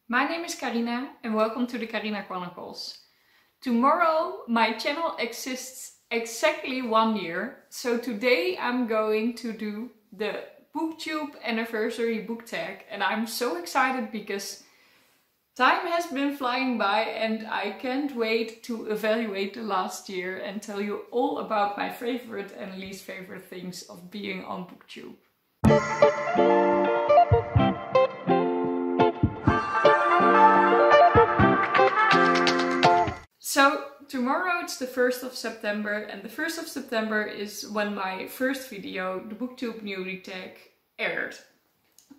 My name is Carina and welcome to the Carina Chronicles. Tomorrow my channel exists exactly 1 year, so today I'm going to do the Booktube Anniversary Book Tag, and I'm so excited because time has been flying by and I can't wait to evaluate the last year and tell you all about my favorite and least favorite things of being on Booktube. So tomorrow it's the 1st of September, and the 1st of September is when my first video, the Booktube Anniversary Tag, aired.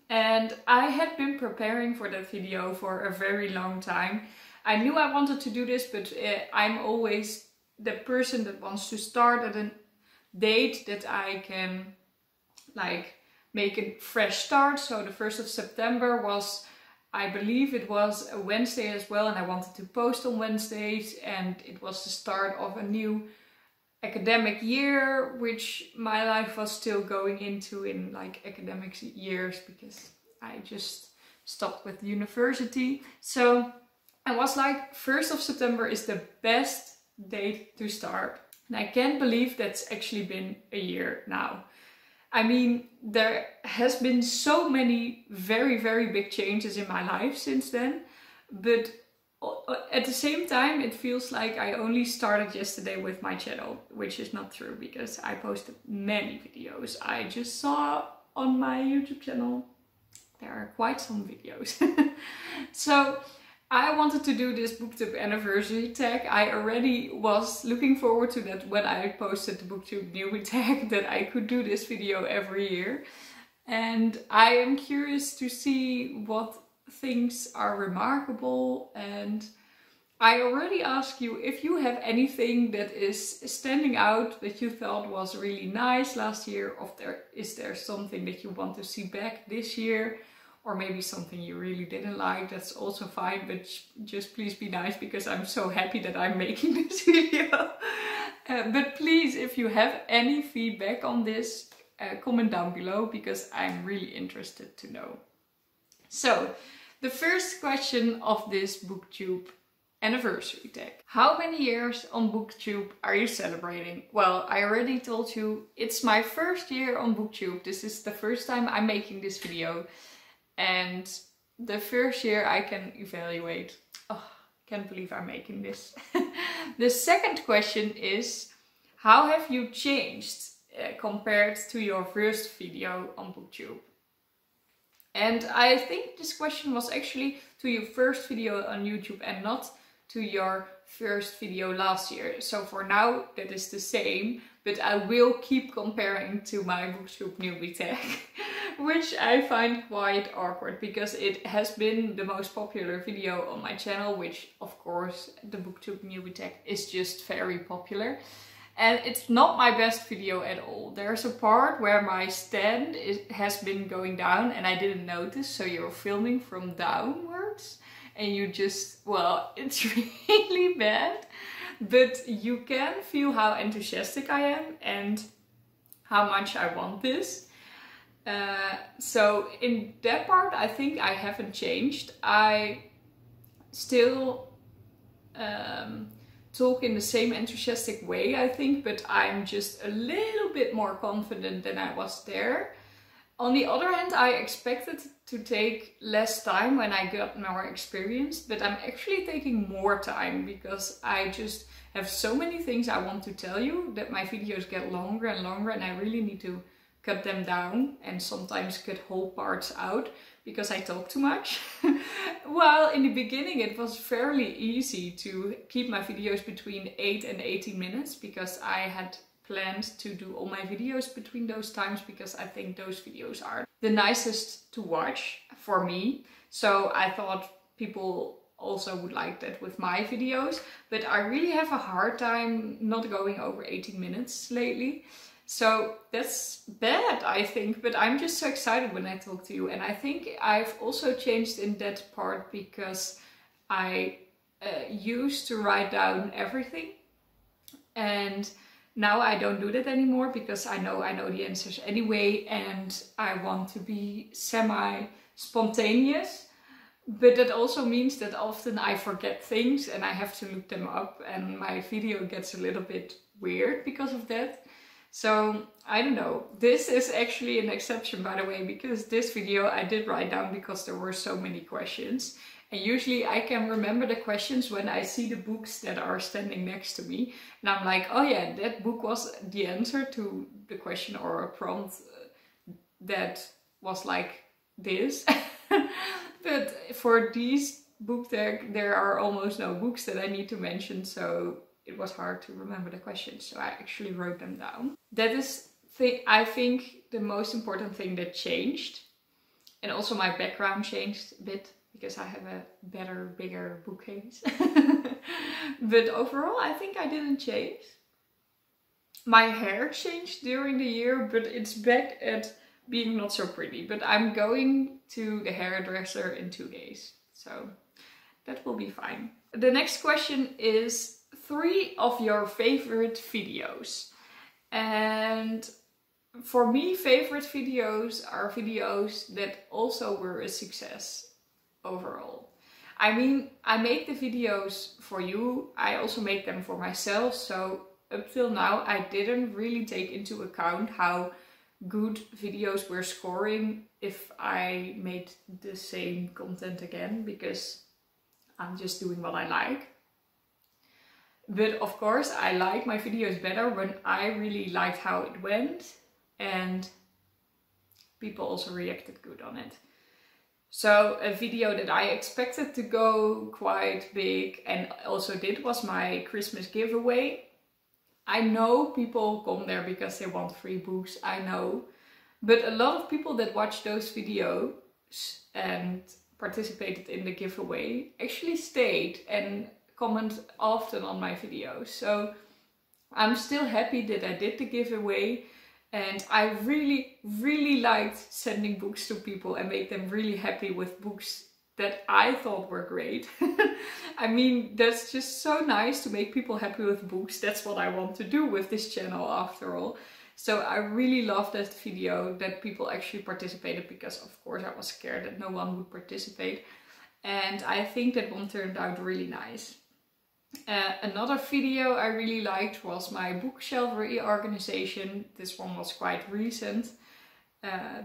And I had been preparing for that video for a very long time. I knew I wanted to do this, but I'm always the person that wants to start at a date that I can make a fresh start. So the 1st of September was, I believe it was a Wednesday as well, and I wanted to post on Wednesdays, and it was the start of a new academic year, which my life was still going into in academic years because I just stopped with university. So I was like, 1st of September is the best date to start. And I can't believe that's actually been a year now. I mean, there has been so many very, very big changes in my life since then, but at the same time it feels like I only started yesterday with my channel, which is not true because I posted many videos. I just saw on my YouTube channel there are quite some videos. So I wanted to do this Booktube Anniversary Tag. I already was looking forward to that when I posted the Booktube Anniversary Tag, that I could do this video every year. And I am curious to see what things are remarkable. And I already ask you if you have anything that is standing out that you thought was really nice last year, or is there something that you want to see back this year? Or maybe something you really didn't like, that's also fine, but just please be nice because I'm so happy that I'm making this video. But please, if you have any feedback on this, comment down below because I'm really interested to know. So, the first question of this Booktube Anniversary Tag. How many years on Booktube are you celebrating? Well, I already told you it's my first year on Booktube. This is the first time I'm making this video. And the first year I can evaluate. Oh, can't believe I'm making this. The second question is, how have you changed compared to your first video on Booktube? And I think this question was actually to your first video on YouTube and not to your first video last year. So for now that is the same, but I will keep comparing to my Booktube Newbie Tag, which I find quite awkward because it has been the most popular video on my channel, which of course the Booktube Newbie Tag is just very popular. And it's not my best video at all. There's a part where my stand has been going down and I didn't notice, so you're filming from downwards and you just, well, it's really bad. But you can feel how enthusiastic I am and how much I want this. So in that part I think I haven't changed. I still talk in the same enthusiastic way, I think, but I'm just a little bit more confident than I was there. On the other hand, I expected to take less time when I got more experience, but I'm actually taking more time because I just have so many things I want to tell you that my videos get longer and longer, and I really need to cut them down and sometimes cut whole parts out because I talk too much. Well, in the beginning it was fairly easy to keep my videos between 8 and 18 minutes because I had planned to do all my videos between those times because I think those videos are the nicest to watch for me. So I thought people also would like that with my videos, but I really have a hard time not going over 18 minutes lately. So that's bad, I think, but I'm just so excited when I talk to you. And I think I've also changed in that part because I used to write down everything. And now I don't do that anymore because I know the answers anyway and I want to be semi-spontaneous. But that also means that often I forget things and I have to look them up, and my video gets a little bit weird because of that. So I don't know, this is actually an exception, by the way, because this video I did write down because there were so many questions. And usually I can remember the questions when I see the books that are standing next to me. And I'm like, oh yeah, that book was the answer to the question or a prompt that was like this. But for these book tag, there are almost no books that I need to mention, so it was hard to remember the questions, so I actually wrote them down. That is, I think, the most important thing that changed. And also my background changed a bit, because I have a better, bigger bookcase. But overall, I think I didn't change. My hair changed during the year, but it's back at being not so pretty. But I'm going to the hairdresser in 2 days, so that will be fine. The next question is 3 of your favorite videos. And for me, favorite videos are videos that also were a success overall. I mean, I make the videos for you, I also make them for myself, so up till now I didn't really take into account how good videos were scoring if I made the same content again, because I'm just doing what I like. But of course I like my videos better when I really liked how it went and people also reacted good on it. So a video that I expected to go quite big and also did was my Christmas giveaway. I know people come there because they want free books, I know. But a lot of people that watch those videos and participated in the giveaway actually stayed and comment often on my videos. So I'm still happy that I did the giveaway. And I really liked sending books to people and make them really happy with books that I thought were great. I mean, that's just so nice to make people happy with books. That's what I want to do with this channel after all. So I really loved that video that people actually participated, because of course I was scared that no one would participate. And I think that one turned out really nice. Another video I really liked was my bookshelf reorganization. This one was quite recent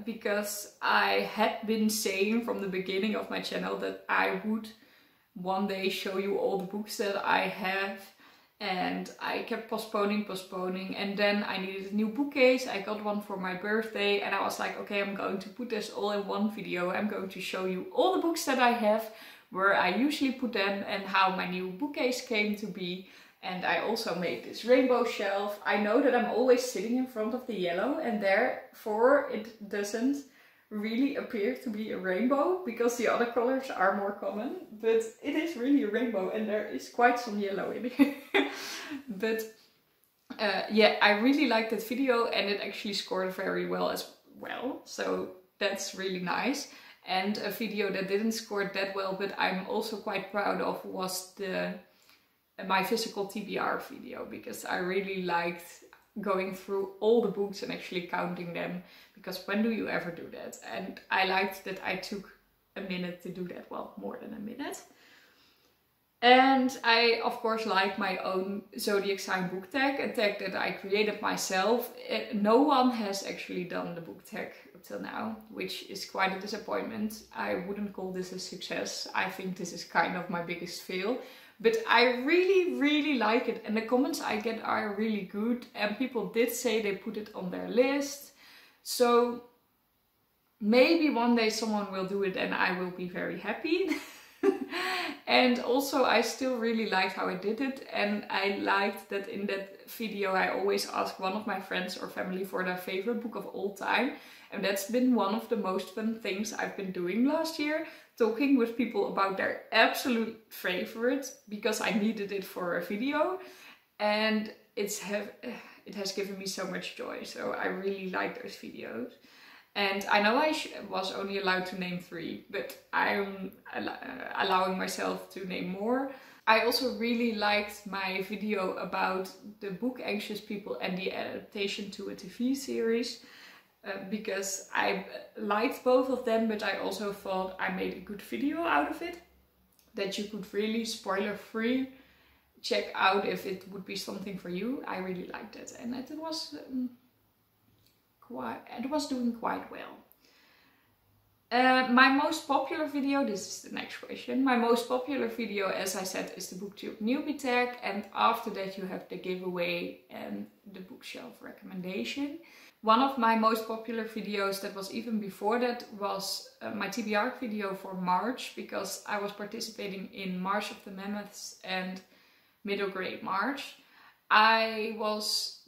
because I had been saying from the beginning of my channel that I would one day show you all the books that I have, and I kept postponing and then I needed a new bookcase. I got one for my birthday and I was like, okay, I'm going to put this all in one video. I'm going to show you all the books that I have, where I usually put them, and how my new bookcase came to be. And I also made this rainbow shelf. I know that I'm always sitting in front of the yellow, and therefore it doesn't really appear to be a rainbow because the other colors are more common, but it is really a rainbow and there is quite some yellow in here. But yeah, I really liked that video and it actually scored very well as well, so that's really nice. And a video that didn't score that well, but I'm also quite proud of, was my physical TBR video, because I really liked going through all the books and actually counting them, because when do you ever do that? And I liked that I took a minute to do that, well, more than a minute. And I of course like my own zodiac sign book tag, a tag that I created myself. No one has actually done the book tag up till now, which is quite a disappointment. I wouldn't call this a success. I think this is kind of my biggest fail. But I really like it, and the comments I get are really good, and people did say they put it on their list. So maybe one day someone will do it and I will be very happy. And also I still really liked how I did it, and I liked that in that video I always ask one of my friends or family for their favorite book of all time. And that's been one of the most fun things I've been doing last year, talking with people about their absolute favorite, because I needed it for a video, and it has given me so much joy. So I really like those videos. And I know I was only allowed to name 3, but I'm allowing myself to name more. I also really liked my video about the book Anxious People and the adaptation to a TV series. because I liked both of them, but I also thought I made a good video out of it that you could really spoiler free check out if it would be something for you. I really liked it, and it was doing quite well. My most popular video, this is the next question. My most popular video, as I said, is the Booktube Newbie Tag, and after that you have the giveaway and the bookshelf recommendation. One of my most popular videos that was even before that was my TBR video for March, because I was participating in March of the Mammoths and Middle Grade March. I was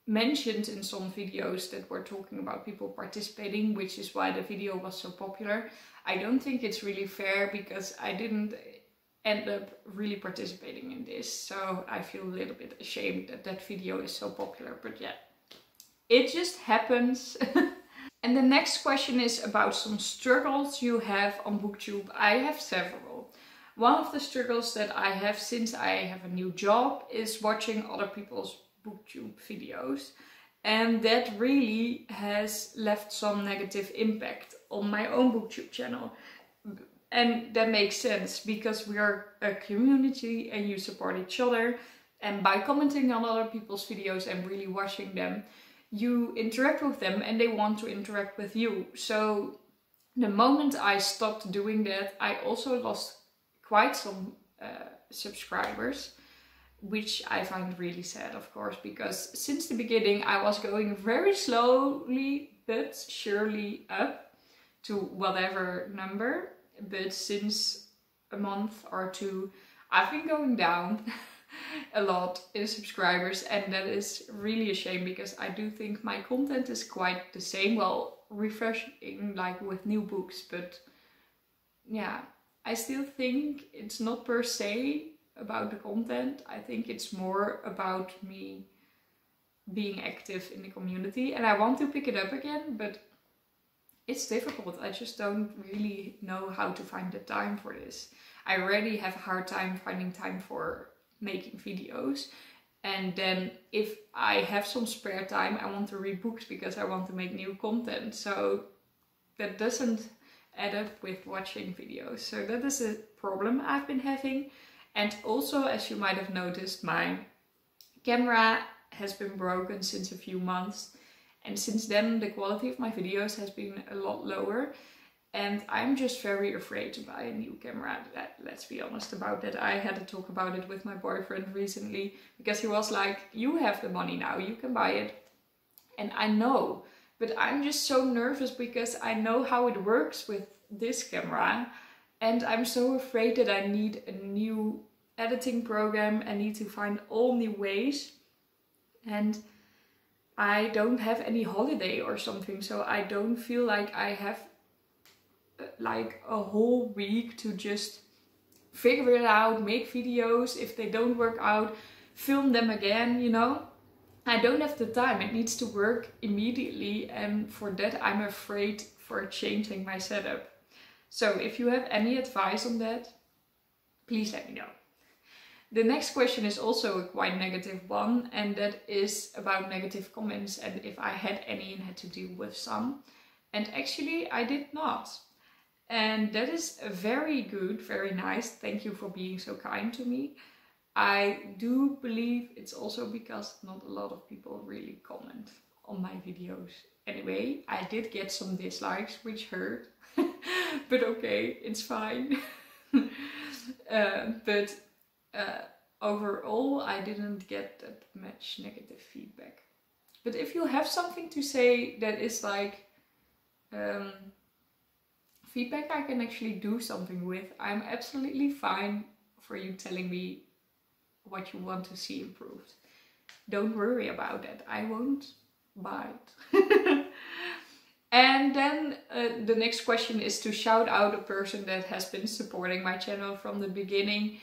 mentioned in some videos that were talking about people participating, which is why the video was so popular. I don't think it's really fair because I didn't end up really participating in this, so I feel a little bit ashamed that that video is so popular, but yeah, it just happens. And the next question is about some struggles you have on Booktube. I have several. One of the struggles that I have since I have a new job is watching other people's Booktube videos, and that really has left some negative impact on my own Booktube channel. And that makes sense because we are a community and you support each other, and by commenting on other people's videos and really watching them, you interact with them and they want to interact with you. So the moment I stopped doing that, I also lost quite some subscribers, which I find really sad, of course, because since the beginning I was going very slowly but surely up to whatever number, but since a month or two I've been going down a lot in subscribers, and that is really a shame because I do think my content is quite the same, well, refreshing like with new books, but yeah, I still think it's not per se about the content. I think it's more about me being active in the community, and I want to pick it up again, but it's difficult. I just don't really know how to find the time for this. I already have a hard time finding time for making videos, and then if I have some spare time I want to read books because I want to make new content, so that doesn't add up with watching videos. So that is a problem I've been having. And also, as you might have noticed, my camera has been broken since a few months, and since then the quality of my videos has been a lot lower, and I'm just very afraid to buy a new camera. Let's be honest about that. I had to talk about it with my boyfriend recently because he was like, you have the money now, you can buy it. And I know, but I'm just so nervous because I know how it works with this camera. And I'm so afraid that I need a new editing program. I need to find all new ways. And I don't have any holiday or something. So I don't feel like I have like a whole week to just figure it out, make videos. If they don't work out, film them again, you know. I don't have the time. It needs to work immediately. And for that, I'm afraid for changing my setup. So if you have any advice on that, please let me know. The next question is also a quite negative one, and that is about negative comments and if I had any and had to deal with some. And actually I did not. And that is very good, very nice. Thank you for being so kind to me. I do believe it's also because not a lot of people really comment on my videos. Anyway, I did get some dislikes, which hurt. But okay, it's fine. But overall, I didn't get that much negative feedback. But if you have something to say that is like feedback I can actually do something with, I'm absolutely fine for you telling me what you want to see improved. Don't worry about that. I won't bite. And then the next question is to shout out a person that has been supporting my channel from the beginning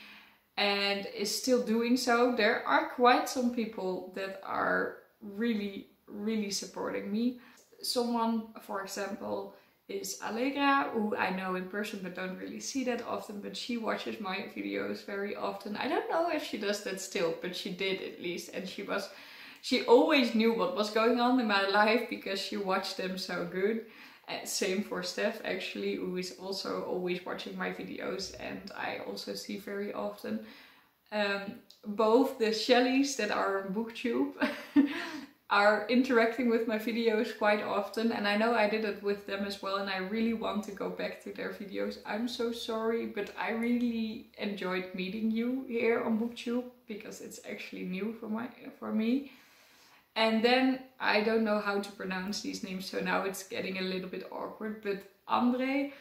and is still doing so. There are quite some people that are really, really supporting me. Someone, for example, is Allegra, who I know in person but don't really see that often, but she watches my videos very often. I don't know if she does that still, but she did at least, and she was She always knew what was going on in my life because she watched them so good. Same for Steph actually, who is also always watching my videos and I also see very often. Both the Shelleys that are on Booktube are interacting with my videos quite often, and I know I did it with them as well, and I really want to go back to their videos. I'm so sorry, but I really enjoyed meeting you here on Booktube because it's actually new for me. And then I don't know how to pronounce these names, so now it's getting a little bit awkward, but Andre,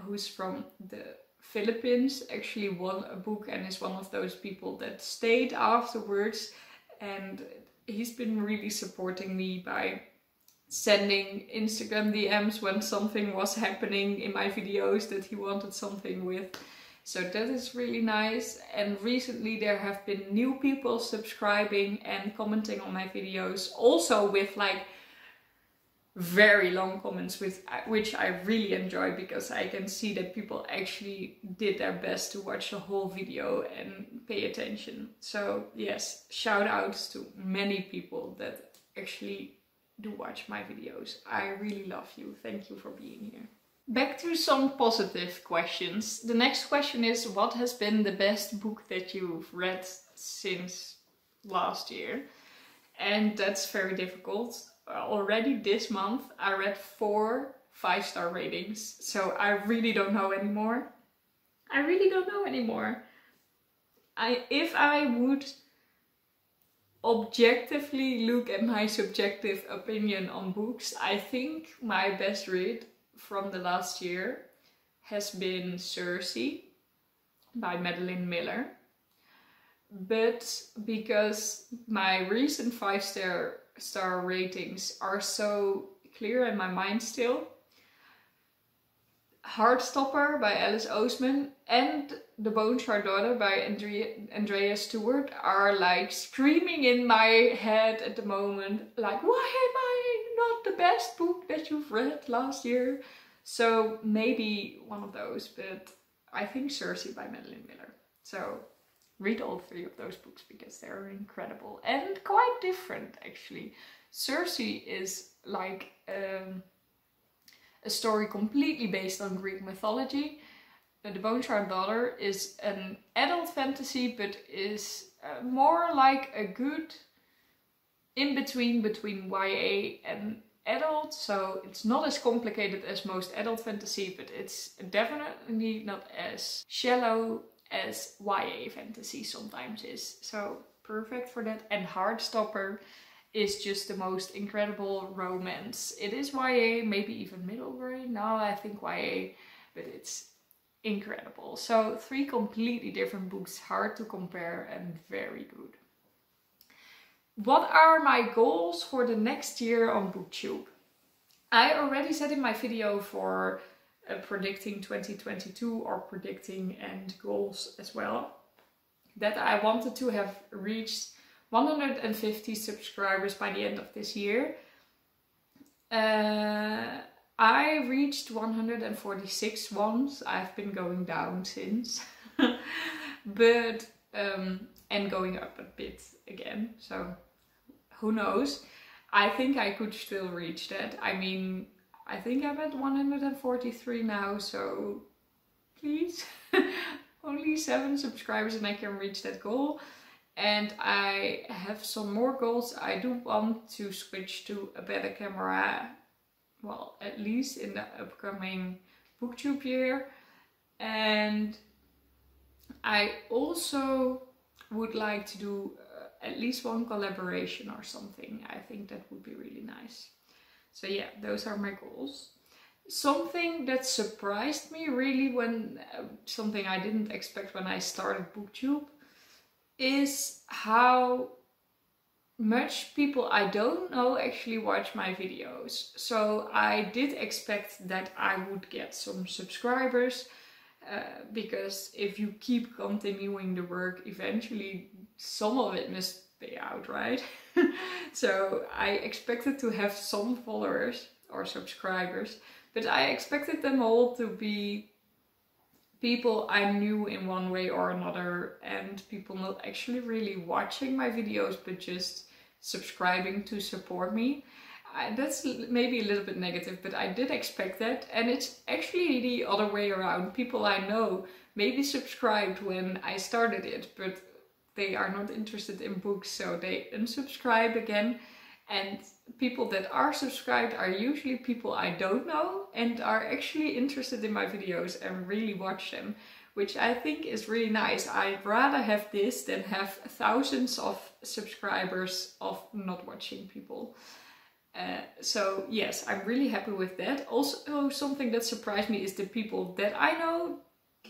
who's from the Philippines, actually won a book and is one of those people that stayed afterwards, and he's been really supporting me by sending Instagram DMs when something was happening in my videos that he wanted something with. So that is really nice. And recently there have been new people subscribing and commenting on my videos, also with like very long comments, which I really enjoy because I can see that people actually did their best to watch the whole video and pay attention. So yes, shout outs to many people that actually do watch my videos. I really love you. Thank you for being here. Back to some positive questions. The next question is, what has been the best book that you've read since last year? And that's very difficult. Already this month I read 4 5-star ratings, so I really don't know anymore. If I would objectively look at my subjective opinion on books, I think my best read from the last year has been Circe by Madeline Miller. But because my recent 5-star ratings are so clear in my mind still, Heartstopper by Alice Oseman and The Bone Shard Daughter by Andrea Stewart are like screaming in my head at the moment, like, why am I not the best book that you've read last year? So maybe one of those, but I think Circe by Madeline Miller. So read all 3 of those books because they're incredible and quite different actually. Circe is like a story completely based on Greek mythology. The Bone Shard Daughter is an adult fantasy, but is more like a good in-between between YA and adult. So it's not as complicated as most adult fantasy, but it's definitely not as shallow as YA fantasy sometimes is. So perfect for that. And Heartstopper is just the most incredible romance. It is YA, maybe even middle grade. Now I think YA, but it's incredible. So 3 completely different books, hard to compare and very good. What are my goals for the next year on Booktube? I already said in my video for predicting 2022 or predicting end goals as well, that I wanted to have reached 150 subscribers by the end of this year. I reached 146 once. I've been going down since, but and going up a bit again. So who knows? I think I could still reach that. I mean, I think I'm at 143 now, so please, only 7 subscribers and I can reach that goal. And I have some more goals. I do want to switch to a better camera, well, at least in the upcoming Booktube year. And I also would like to do at least 1 collaboration or something. I think that would be really nice. So yeah, those are my goals. Something that surprised me really, when something I didn't expect when I started Booktube, is how much people I don't know actually watch my videos. So I did expect that I would get some subscribers, because if you keep continuing the work, eventually some of it must pay out, right? So I expected to have some followers or subscribers, but I expected them all to be people I knew in one way or another, and people not actually really watching my videos but just subscribing to support me. That's maybe a little bit negative, but I did expect that. And it's actually the other way around. People I know maybe subscribed when I started it, but they are not interested in books, so they unsubscribe again. And people that are subscribed are usually people I don't know and are actually interested in my videos and really watch them, which I think is really nice. I'd rather have this than have thousands of subscribers of not watching people. So yes, I'm really happy with that. Also, something that surprised me is the people that I know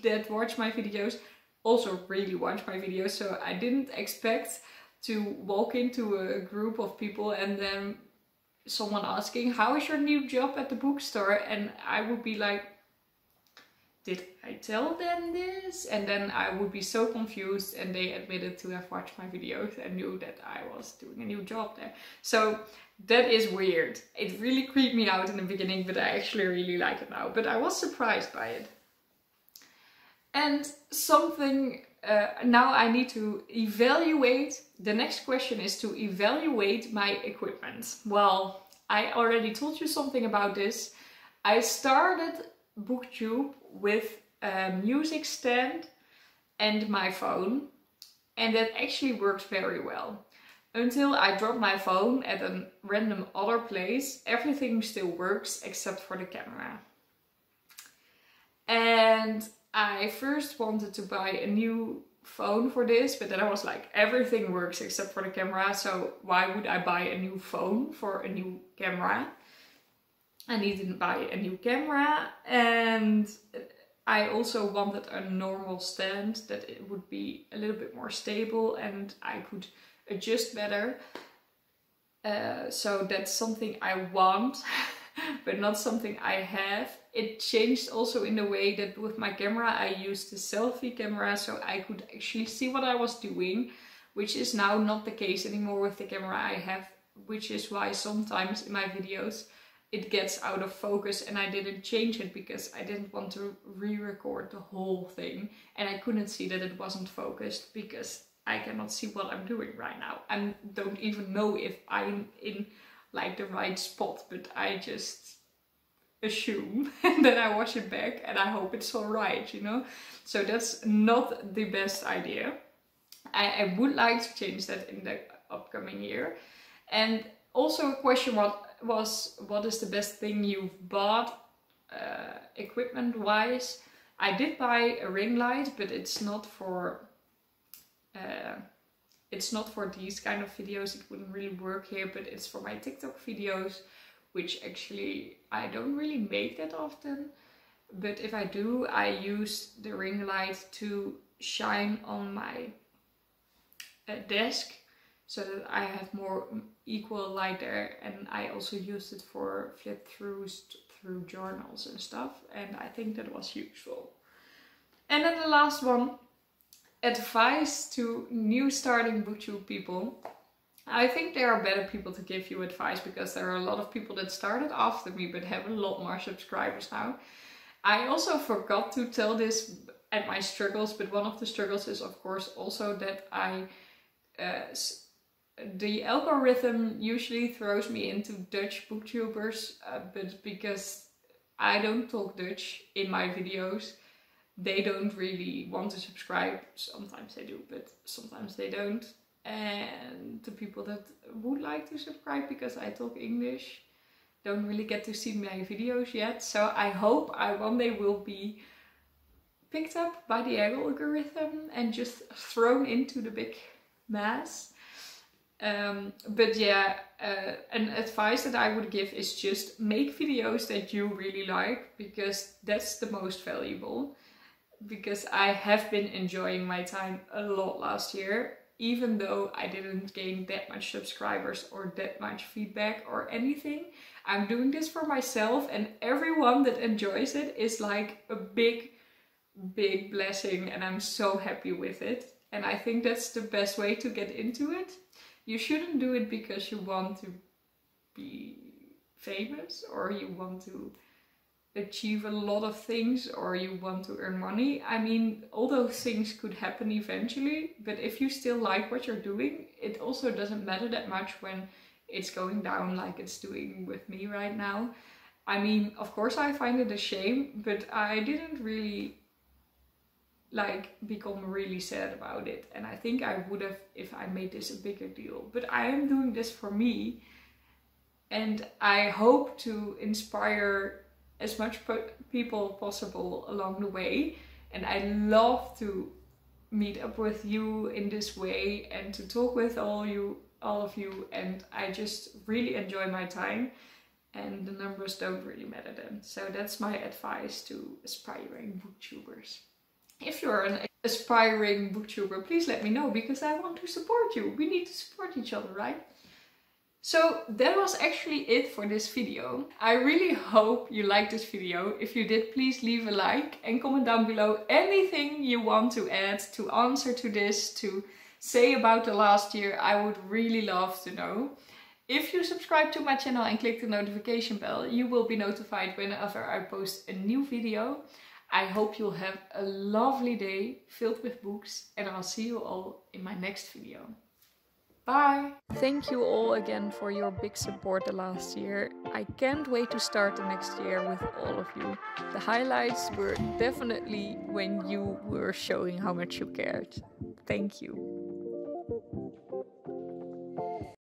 that watch my videos also really watch my videos. So I didn't expect to walk into a group of people and then someone asking, how is your new job at the bookstore? And I would be like, did I tell them this? And then I would be so confused, and they admitted to have watched my videos and knew that I was doing a new job there. So that is weird. It really creeped me out in the beginning, but I actually really like it now. But I was surprised by it. And something, now I need to evaluate. The next question is to evaluate my equipment. Well, I already told you something about this. I started Booktube with a music stand and my phone, and that actually worked very well. Until I dropped my phone at a random other place, everything still works except for the camera. And I first wanted to buy a new phone for this, but then I was like, everything works except for the camera, so why would I buy a new phone for a new camera? I needed to buy a new camera, and I also wanted a normal stand that it would be a little bit more stable and I could adjust better. So that's something I want, but not something I have. It changed also in the way that with my camera I used the selfie camera, so I could actually see what I was doing, which is now not the case anymore with the camera I have, which is why sometimes in my videos it gets out of focus, and I didn't change it because I didn't want to re-record the whole thing, and I couldn't see that it wasn't focused because I cannot see what I'm doing right now. I don't even know if I'm in like the right spot, but I just assume and then I watch it back and I hope it's all right, you know? So that's not the best idea. I would like to change that in the upcoming year. And also a question was what is the best thing you've bought equipment wise? I did buy a ring light, but it's not for these kind of videos. It wouldn't really work here, but it's for my TikTok videos, which actually I don't really make that often. But if I do, I use the ring light to shine on my desk so that I have more equal light there. And I also used it for flip-throughs through journals and stuff, and I think that was useful. And then the last one, advice to new starting Booktube people. I think there are better people to give you advice because there are a lot of people that started after me but have a lot more subscribers now. I also forgot to tell this at my struggles, but one of the struggles is of course also that the algorithm usually throws me into Dutch booktubers, but because I don't talk Dutch in my videos, they don't really want to subscribe. Sometimes they do, but sometimes they don't. And the people that would like to subscribe because I talk English don't really get to see my videos yet. So I hope I one day will be picked up by the algorithm and just thrown into the big mass. But yeah, an advice that I would give is just make videos that you really like, because that's the most valuable. Because I have been enjoying my time a lot last year, even though I didn't gain that much subscribers or that much feedback or anything. I'm doing this for myself, and everyone that enjoys it is like a big blessing, and I'm so happy with it. And I think that's the best way to get into it. You shouldn't do it because you want to be famous or you want to achieve a lot of things or you want to earn money. I mean, all those things could happen eventually, but if you still like what you're doing, it also doesn't matter that much when it's going down like it's doing with me right now. I mean, of course I find it a shame, but I didn't really like become really sad about it. And I think I would have if I made this a bigger deal. But I am doing this for me, and I hope to inspire as much people possible along the way. And I love to meet up with you in this way and to talk with all of you, and I just really enjoy my time, and the numbers don't really matter then. So that's my advice to aspiring booktubers. If you're an aspiring booktuber, please let me know, because I want to support you. We need to support each other, right? So that was actually it for this video. I really hope you liked this video. If you did, please leave a like and comment down below anything you want to add, to answer to this, to say about the last year. I would really love to know. If you subscribe to my channel and click the notification bell, you will be notified whenever I post a new video. I hope you'll have a lovely day filled with books, and I'll see you all in my next video. Bye! Thank you all again for your big support the last year. I can't wait to start the next year with all of you. The highlights were definitely when you were showing how much you cared. Thank you.